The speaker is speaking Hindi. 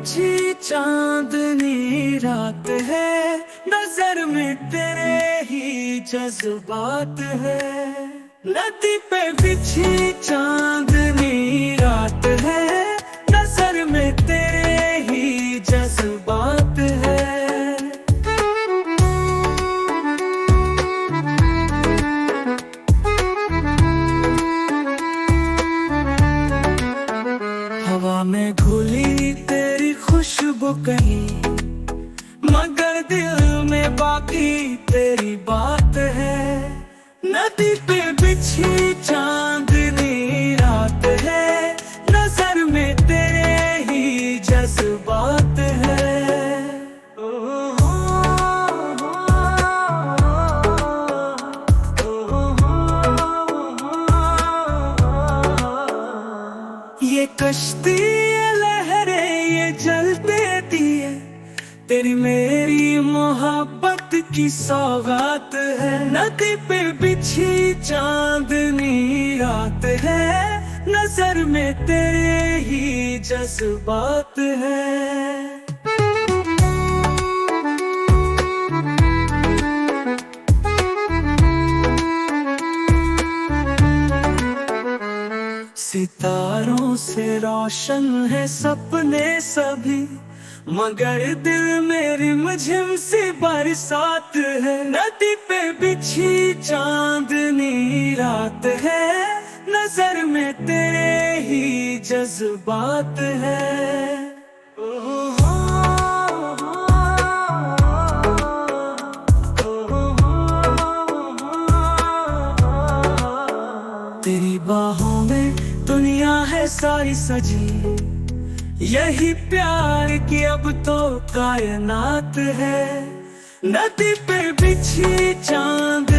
बिछी चांदनी रात है, नजर में तेरे ही जज्बात है। नदी पे बिछी चांदनी रात है, नजर में तेरे ही जज्बात है। हवा में घुली तेरी खुशबू कहीं, मगर दिल में बाकी तेरी बात है। नदी पे बिछी चांदनी रात है, नजर में तेरे ही जज्बात है। ये कश्ती ये लहरें ये जलते दिए, तेरी मेरी मोहब्बत की सौगात है। नदी पे बिछी चांदनी रात है, नजर में तेरे ही जज्बात है। सितारों से रोशन है सपने सभी, मगर दिल में रिमझिम सी बरसात है। नदी पे बिछी चांदनी रात है, नजर में तेरे ही जज्बात है। तेरी बाहों में दुनिया है सारी सजी, यही प्यार की अब तो कायनात है। नदी पे बिछी चांद